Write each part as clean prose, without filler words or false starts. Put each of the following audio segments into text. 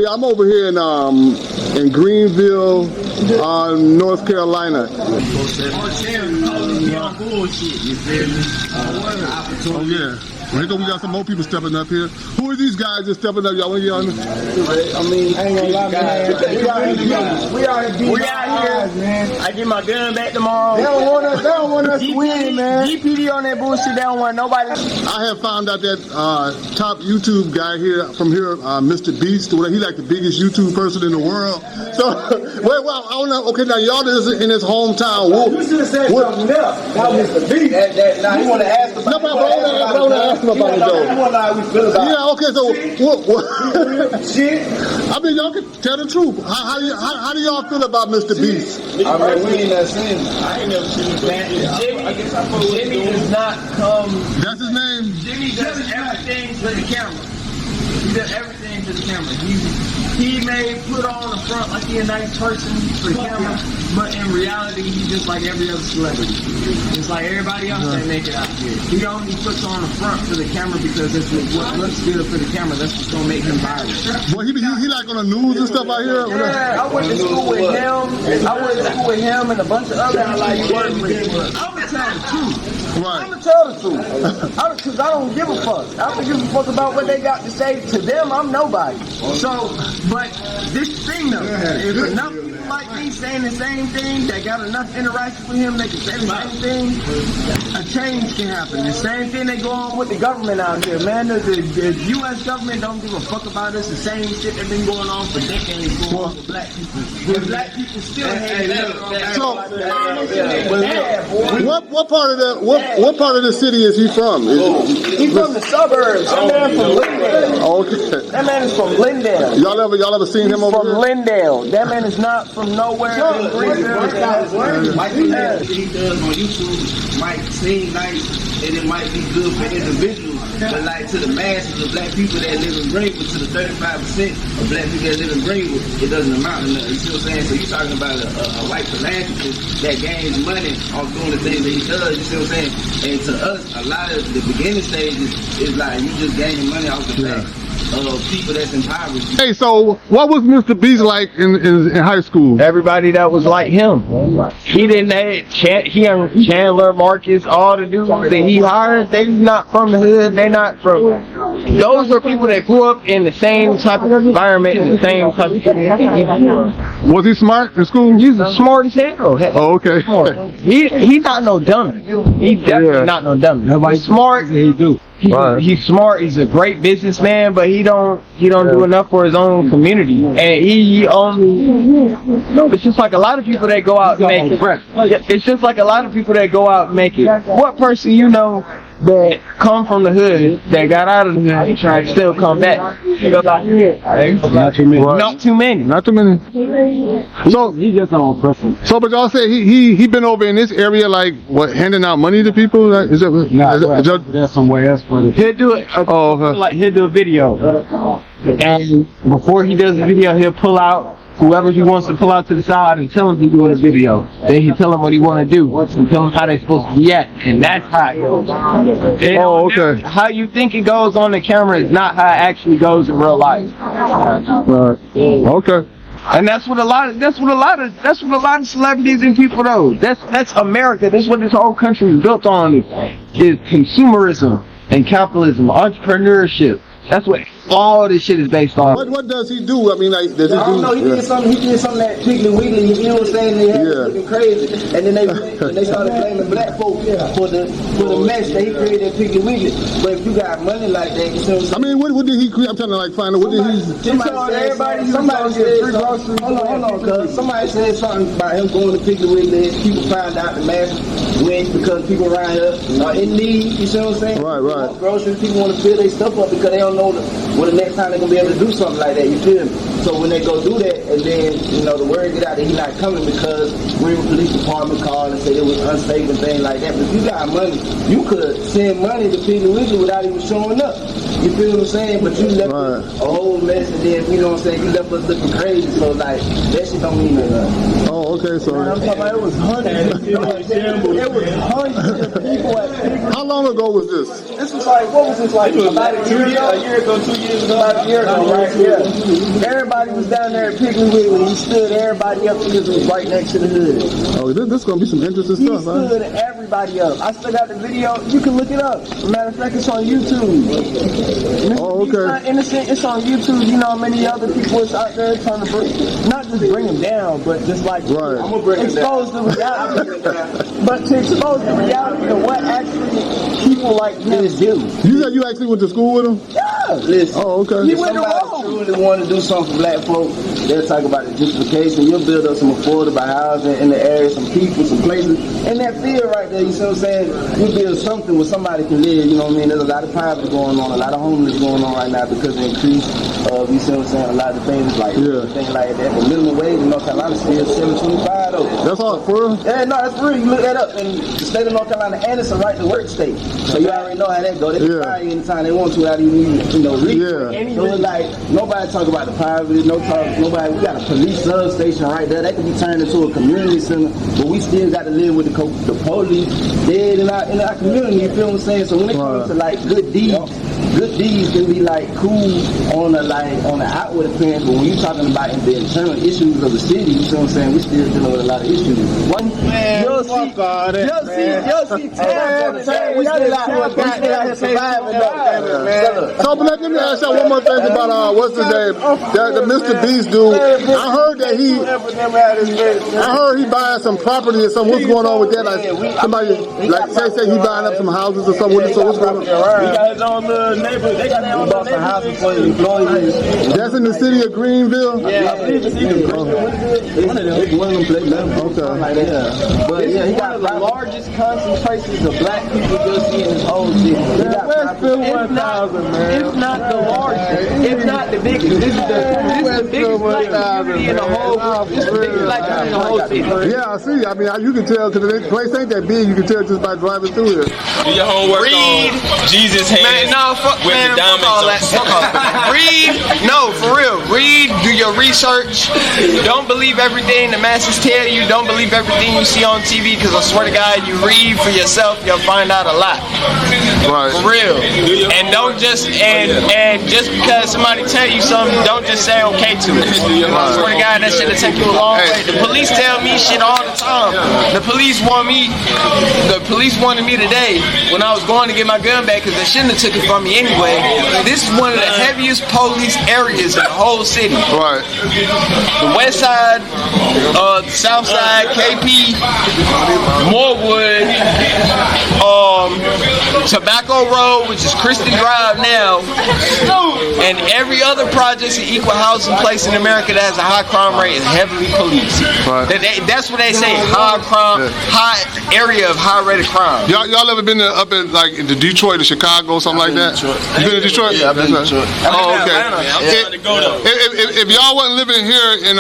I'm over here in Greenville, North Carolina. Oh yeah. Well, we got some more people stepping up here. Who are these guys just stepping up? Y'all want to get on this? I mean, I ain't gonna lie, man. We out here, man. I get my gun back tomorrow. They don't want us to win, man. DPD on that bullshit. They don't want nobody. I have found out that top YouTube guy here from here, MrBeast, he like the biggest YouTube person in the world. So, well, I don't know. Okay, now y'all is in his hometown. You should have said something else. Now, MrBeast. Now you want to ask about it. No, I want to ask him about it though. Yeah, okay, so what? Shit. I mean, y'all can tell the truth. How do y'all feel about MrBeast? I mean, we ain't never seen him. I ain't never seen him. Jimmy does not come. That's his name? Jimmy does everything to the camera. He does everything to the camera. He may put on the front like he a nice person for the camera, but in reality, he's just like every other celebrity. It's like everybody else that make it out here. He only puts on the front for the camera because that's what looks good for the camera. That's what's gonna make him viral. Well, he like on the news and stuff out here. Yeah, I went to school with him. And a bunch of other like work with. I'm gonna tell the truth. Right. I'm gonna tell the truth. Because I don't give a fuck. I don't give a fuck about what they got to say. To them, I'm nobody. So, but this thing though, if enough people like me saying the same thing, that got enough interaction with him, they can say the same thing, a change can happen. The same thing they go on with the government out here, man. The U.S. government don't give a fuck about us. The same shit that been going on for decades going on with black people. But black people still hate that. So, what part of the city is he from? He's from the suburbs. That man from Glendale. Okay. That man is from Glendale. Y'all ever seen him over there? From Glendale. That man is not from nowhere in Greenville. Like he does on YouTube might seem nice and it might be good for individuals, but like to the masses of black people that live in Greenville, to the 35% of black people that live in Greenville, it doesn't amount to nothing. You see what I'm saying? So you're talking about a white philanthropist that gains money off doing the things that he does. You see what I'm saying? And to us, a lot of the beginning stages is like you just gaining money off the back of people that's impoverished. Hey, so what was MrBeast like in high school? Everybody that was like him. He didn't have Chandler, Marcus, all the dudes that he hired, they not from the hood, they not from. Those are people that grew up in the same type of environment, in the same type of community. Was he smart in school? He was smart as hell. Oh, okay. He not no dummy. He definitely not no dummy. He's smart. He do. He's smart. He's a great businessman, but he don't do enough for his own community. And he only. It's just like a lot of people that go out and make it. It's just like a lot of people that go out and make it. What person you know that come from the hood, that got out of the hood, trying to still come back? Not too many. Not too many. So He just on person. So, but y'all say he been over in this area, like what, handing out money to people? Like, is that There's somewhere else for it. He'll do it. He'll do a video, and before he does the video, he'll pull out whoever he wants to pull out to the side and tell him he's doing a video. Then he tell him what he want to do and tell him how they supposed to react, and that's how it goes. Okay. How you think it goes on the camera is not how it actually goes in real life. Okay. And that's what a lot of celebrities and people know. That's America. That's what this whole country is built on, is consumerism and capitalism, entrepreneurship. That's what all this shit is based on. What does he do? I mean, like, does he do? I don't know. He did something that Piggly Wiggly. You know what I'm saying? They had looking crazy, and then they started blaming black folk for the mess that he created at Piggly Wiggly. But if you got money like that, you know what I'm saying? I mean, what did he create? I'm trying to like find out what did he. Somebody said free groceries. Hold on, cuz somebody said something about him going to Piggly Wiggly. People found out the mass went because people around here are in need. You see what I'm saying? Right. Groceries. People want to fill their stuff up because they don't know when the next time they're gonna be able to do something like that. You feel me? So when they go do that, and then the word get out that he's not coming because Greenville Police Department called and said it was unsafe and things like that. But if you got money, you could send money to Piggly Wiggly without even showing up. You feel what I'm saying? But you left a whole mess, and then you know what I'm saying, you left us looking crazy. So like that shit don't mean nothing. Oh, okay. So I'm talking about it was hundreds of people. It was hundreds of people at Piggly. how long ago was this? This was like, what was this like? About a year ago, 2 years ago, about a year ago, right? Yeah. everybody was down there at Piggly Wiggly. He stood everybody up because it was right next to the hood. Oh, this is gonna be some interesting He stuff, man. stood everybody up. I still got the video. You can look it up. Matter of fact, it's on YouTube. Oh, He's okay. not innocent. It's on YouTube. You know how many other people is out there trying to not just bring him down, but just like expose the reality. But to expose the reality of what actually people like him do. You said you actually went to school with him? Yeah. Listen, Oh, okay. He went to somebody Rome. truly want to do something for black folk, they'll talk about the gentrification. You'll build up some affordable housing in the area, some people, some places. In that field right there, you see what I'm saying? You build something where somebody can live, you know what I mean? There's a lot of poverty going on, a lot of homeless going on right now because of the increase of, you see what I'm saying, a lot of things like things like that. The minimum wage in North Carolina is still $7.25 though. That's all for real? Yeah, no, that's real. You look that up. And the state of North Carolina, and it's a right to work state. So you already know how that go. They can fire you anytime they want to without even, reach. So it's like, nobody talk about the poverty, nobody, we got a police substation right there. That could be turned into a community center, but we still got to live with the police dead in our community, you feel what I'm saying? So when it comes to like good deeds can be like cool on the outward appearance, but when you're talking about the internal issues of the city, you see what I'm saying? We still dealing with a lot of issues. You'll see Tab. We still out here surviving though. So, but let me ask y'all one more thing about what's his name? The MrBeast dude. I heard that he buying some property or something. What's going on with that? Like somebody like say he buying up some houses or something. So what's going on? He got his own little neighborhood. They got their own little houses for his employees. That's in the city of Greenville? Yeah, I believe it's either one of them. One of them play level. Okay. Like that. But yeah, he got the largest concentrations of black people you'll see in this whole city. It's not the largest. It's not the biggest. This is the biggest black community in the whole world. This is the biggest black community in the whole city. Yeah, I see. I mean, you can tell because the place ain't that big. You can tell just by driving through here. Do your homework on Jesus' hands with the diamonds on. Read, no, for real. Read, do your research. Don't believe everything the masses tell you. Don't believe everything you see on TV, because I swear to God, you read for yourself, you'll find out a lot. Right. For real. And don't just, and just because somebody tell you something, don't just say okay to it. I swear to God, that shit'll take you a long way. The police tell me shit all the time. The police wanted me today when I was going to get my gun back, because they shouldn't have took it from me anyway. This is one of the heaviest police areas in the whole city. Right. The west side, the south side, KP, Morewood, Tobacco Road, which is Christie Drive now, and every other project in equal housing place in America that has a high crime rate is heavily policed. Right. That's what they say, high crime, high area of high rate of crime. Y'all ever been up in like into Detroit or Chicago or something like that? You been in Detroit? Yeah, I've been in Detroit. Oh, okay. If y'all wasn't living here in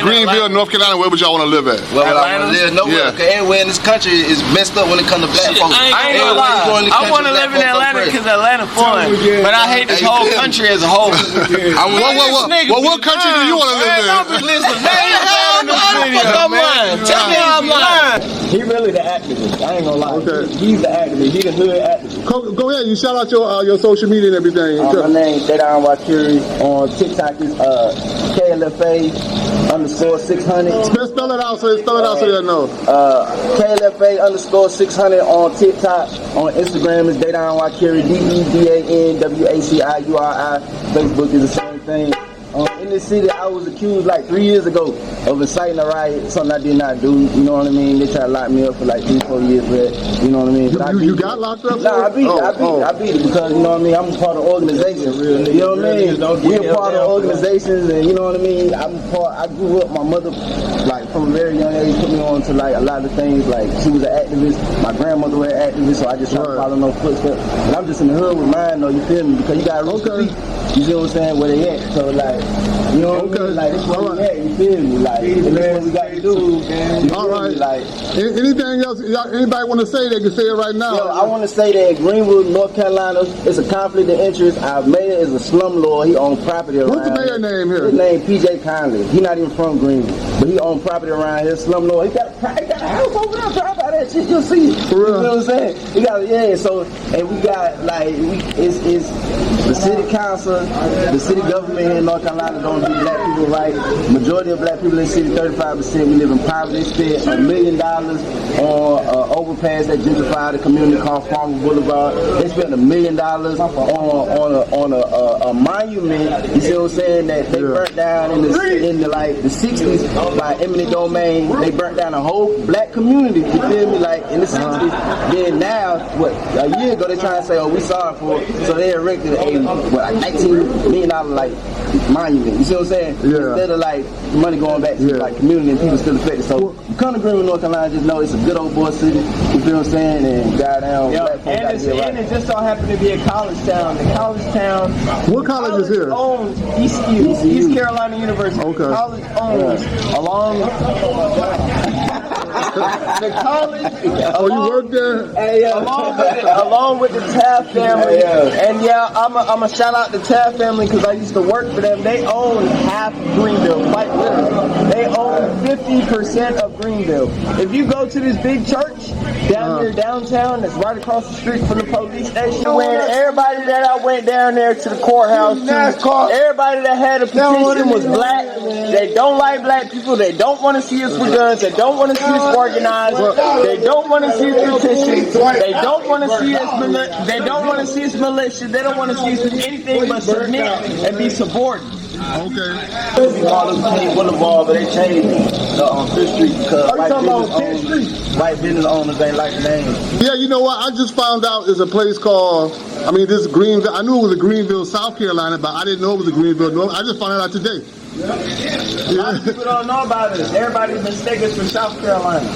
Greenville, North Carolina, where would y'all want to live at? Well, I want to live nowhere. Okay, everywhere in this country is messed up when it comes to black folks. I ain't gonna lie. I want to live in Atlanta because Atlanta fun, but I hate this whole country as a whole. What country do you want to live in? Listen, I'm lying. Tell me how I'm lying. He really the activist. I ain't gonna lie. Okay. He's the activist. He the hood activist. Go ahead. You shout out your social media and everything. My name is Dedan Wakiri. On TikTok is KLFA _600. Spell it out so they know. KLFA _600 on TikTok. On Instagram is Dedan Wakiri, DEDANWACIURI. Facebook is the same thing. In this city, I was accused like 3 years ago of inciting a riot, something I did not do. You know what I mean? They tried to lock me up for like 3-4 years for that. You know what I mean? But you got locked up? Nah, I beat it because, you know what I mean? I'm a part of organizations. You know what I mean? We're part of organizations, and you know what I mean? I grew up, my mother, like from a very young age, put me on to like a lot of things. Like she was an activist, my grandmother was an activist, so I just tried to follow no footsteps. But I'm just in the hood with mine, though, you feel me? Because you got to you see what I'm saying? Where they at? So like, you know what I mean? Like, this is where we at, you feel me? Like, and that's what we got to do. All right. Like, anything else? Anybody want to say? They can say it right now. Yo, I want to say that Greenville, North Carolina, it's a conflict of interest. Our mayor is a slumlord. He owns property around. What's the mayor name here? His name PJ Conley. He's not even from Greenville. But he owned property around here, slumlord. He got a house over there. Drive by that shit, you'll see. For real? You know what I'm saying? He got, so, and we got, like, it's the city council, the city government here in North Carolina don't do black people right. Majority of black people in the city, 35%, we live in poverty. They spent $1 million on overpass that gentrified the community called Farmer Boulevard. They spent $1 million on a monument, you see what I'm saying, that they burnt down in the 60s by eminent domain. They burnt down a whole black community, you feel me, like in the 60s. Then now, a year ago they trying to say, oh, we sorry for it. So they erected a $19 million like monument, you see what I'm saying? Instead of like money going back to like community and people still affected. So you come to Greenville, North Carolina, just know it's a good old boy city, you feel what I'm saying? And goddamn, and it just so happened to be a college town. The college town. What college is here? Owns East Carolina University. Okay. The college owns along. The college. Oh, you work there? Along with the Taft family, and I'm a shout out the Taft family because I used to work for them. They own half Greenville, quite literally. They own 50% of Greenville. If you go to this big church down here downtown, that's right across the street from the police station, when everybody that I went down there to the courthouse to, everybody that had a petition was black. They don't like black people. They don't want to see us with guns. They don't want to see us organized. They don't want to see us petitions. They don't want to see us. They don't want to see us militia. They don't want to see us with anything but submit and be subordinate. Okay. Boulevard, but they changed on 5th Street because white business owners ain't like the name. Yeah, you know what? I just found out there's a place called, this Greenville. I knew it was a Greenville, South Carolina, but I didn't know it was a Greenville, North. I just found it out today. A lot of people don't know about it. Everybody's mistaken for South Carolina.